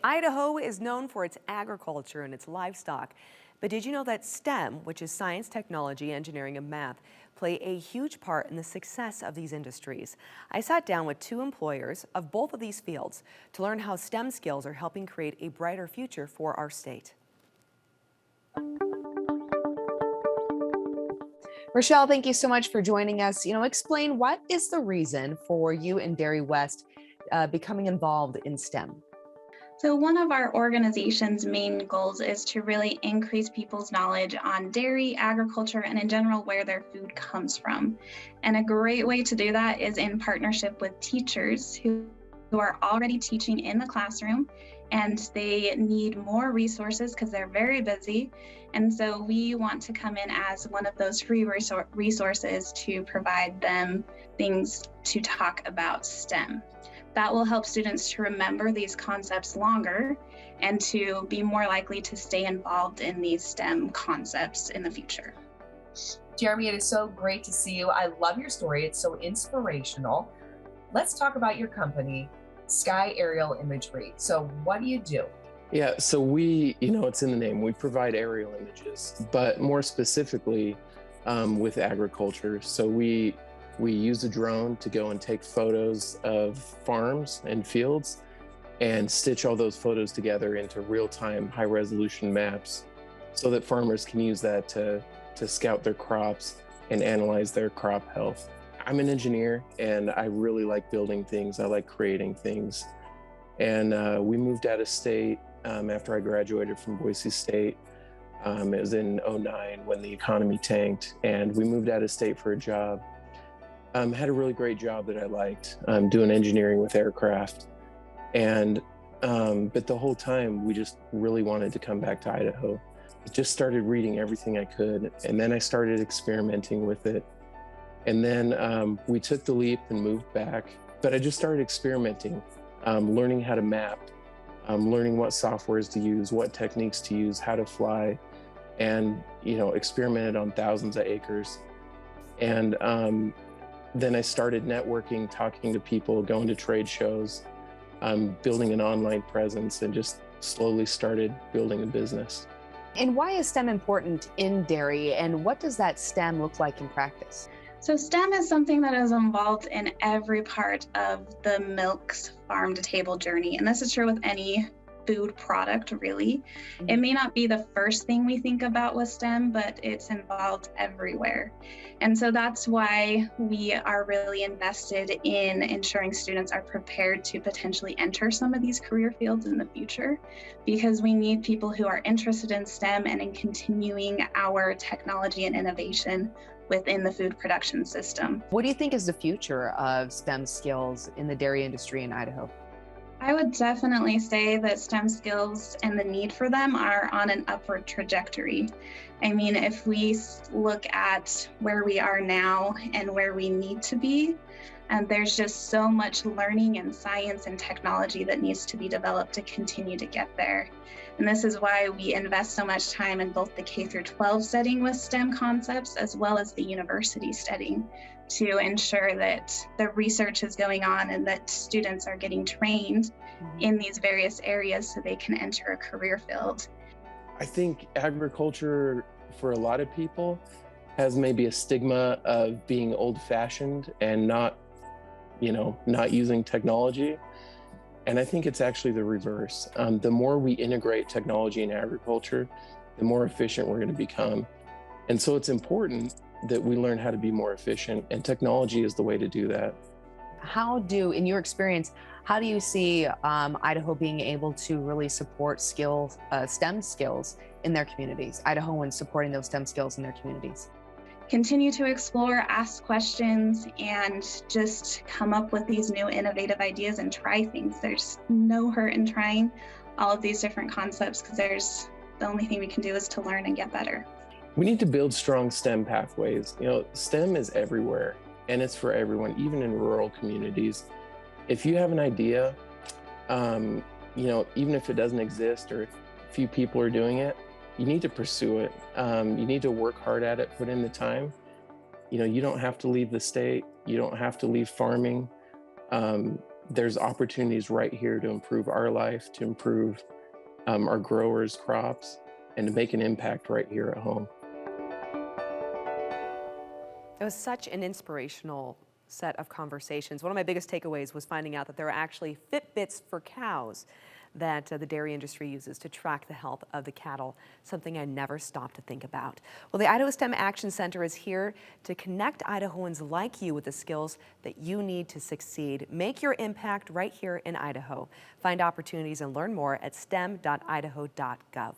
Idaho is known for its agriculture and its livestock. But did you know that STEM, which is science, technology, engineering, and math, play a huge part in the success of these industries? I sat down with two employers of both of these fields to learn how STEM skills are helping create a brighter future for our state. Rochelle, thank you so much for joining us. Explain what is the reason for you and Derry West becoming involved in STEM? So one of our organization's main goals is to really increase people's knowledge on dairy, agriculture, and in general, where their food comes from. And a great way to do that is in partnership with teachers who are already teaching in the classroom, and they need more resources because they're very busy. And so we want to come in as one of those free resources to provide them things to talk about STEM. That will help students to remember these concepts longer and to be more likely to stay involved in these STEM concepts in the future. Jeremy, it is so great to see you. I love your story. It's so inspirational. Let's talk about your company, Sky Aerial Imagery. So what do you do? Yeah, so we, it's in the name, we provide aerial images, but more specifically with agriculture. So we use a drone to go and take photos of farms and fields and stitch all those photos together into real-time high-resolution maps so that farmers can use that to scout their crops and analyze their crop health. I'm an engineer and I really like building things. I like creating things. And we moved out of state after I graduated from Boise State. It was in '09 when the economy tanked, and we moved out of state for a job. Had a really great job that I liked, doing engineering with aircraft. And, but the whole time we just really wanted to come back to Idaho. I just started reading everything I could, and then I started experimenting with it. And then we took the leap and moved back, but I just started experimenting, learning how to map, learning what softwares to use, what techniques to use, how to fly, and, experimented on thousands of acres. And, then I started networking, talking to people, going to trade shows, building an online presence, and just slowly started building a business. And why is STEM important in dairy, and what does that STEM look like in practice? So STEM is something that is involved in every part of the milk's farm to table journey. And this is true with any food product, really. It may not be the first thing we think about with STEM, but it's involved everywhere. And so that's why we are really invested in ensuring students are prepared to potentially enter some of these career fields in the future, because we need people who are interested in STEM and in continuing our technology and innovation within the food production system. What do you think is the future of STEM skills in the dairy industry in Idaho? I would definitely say that STEM skills and the need for them are on an upward trajectory. I mean, if we look at where we are now and where we need to be, and there's just so much learning and science and technology that needs to be developed to continue to get there. And this is why we invest so much time in both the K through 12 setting with STEM concepts, as well as the university setting, to ensure that the research is going on and that students are getting trained in these various areas so they can enter a career field. I think agriculture for a lot of people has maybe a stigma of being old-fashioned and not using technology. And I think it's actually the reverse. The more we integrate technology in agriculture, the more efficient we're going to become. And so it's important that we learn how to be more efficient, and technology is the way to do that. In your experience, how do you see Idaho being able to really support STEM skills in their communities, Idahoans supporting those STEM skills in their communities? Continue to explore, ask questions, and just come up with these new innovative ideas and try things. There's no hurt in trying all of these different concepts, because the only thing we can do is to learn and get better. We need to build strong STEM pathways. STEM is everywhere, and it's for everyone, even in rural communities. If you have an idea, even if it doesn't exist or a few people are doing it, you need to pursue it. You need to work hard at it, put in the time. You don't have to leave the state. You don't have to leave farming. there's opportunities right here to improve our life, to improve our growers' crops, and to make an impact right here at home. It was such an inspirational set of conversations. One of my biggest takeaways was finding out that there are actually Fitbits for cows that the dairy industry uses to track the health of the cattle, something I never stopped to think about. Well, the Idaho STEM Action Center is here to connect Idahoans like you with the skills that you need to succeed. Make your impact right here in Idaho. Find opportunities and learn more at stem.idaho.gov.